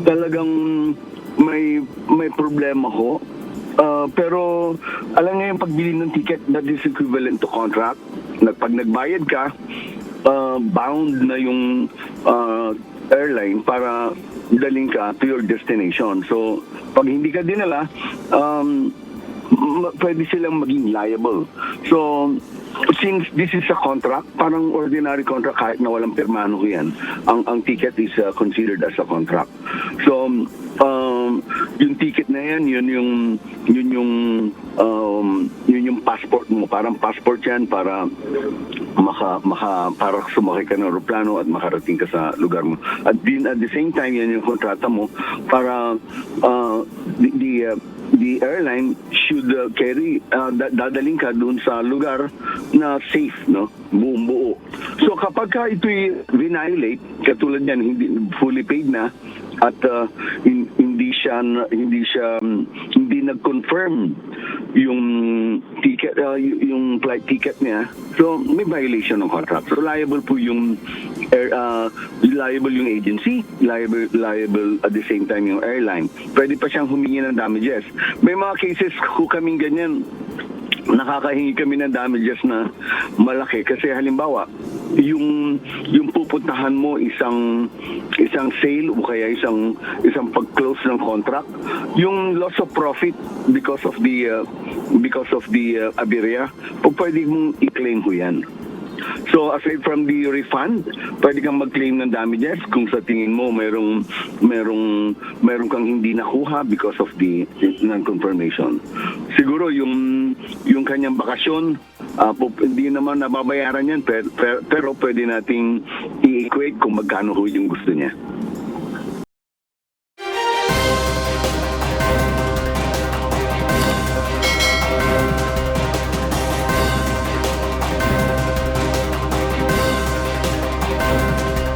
talagang may problema ho. Pero alam nga yung pagbili ng ticket, that is equivalent to contract. Pag nagbayad ka, bound na yung airline para daling ka to your destination. So, pag hindi ka dinala, pwede silang maging liable. So, since this is a contract, parang ordinary contract kahit na walang pirmano ko yan, ang ticket is considered as a contract. So, yung ticket na yan, yun yung passport mo. Parang passport yan para para sumakay ka ng aeroplano at makarating ka sa lugar mo. At the same time, yan yung kontrata mo para the airline should carry, dadaling ka dun sa lugar na safe, no? Buong buo. So kapag ka ito'y violate, katulad yan, hindi fully paid na, at hindi nag-confirm yung ticket, yung flight ticket niya, so may violation ng contract. So liable po yung liable yung agency, liable at the same time yung airline. Pwede pa siyang humingi ng damages. May mga cases ko kaming ganyan, nakakahingi kami ng damages na malaki kasi halimbawa yung pupuntahan mo isang sale o kaya isang pag-close ng contract, yung loss of profit because of the aberya, pwede mong i-claim ko yan. So aside from the refund, pwede kang mag-claim ng damages kung sa tingin mo merong kang hindi nakuha because of the non-confirmation. Siguro yung kanyang bakasyon, hindi naman nababayaran yan, pero pwede nating i-equate kung magkano ho yung gusto niya.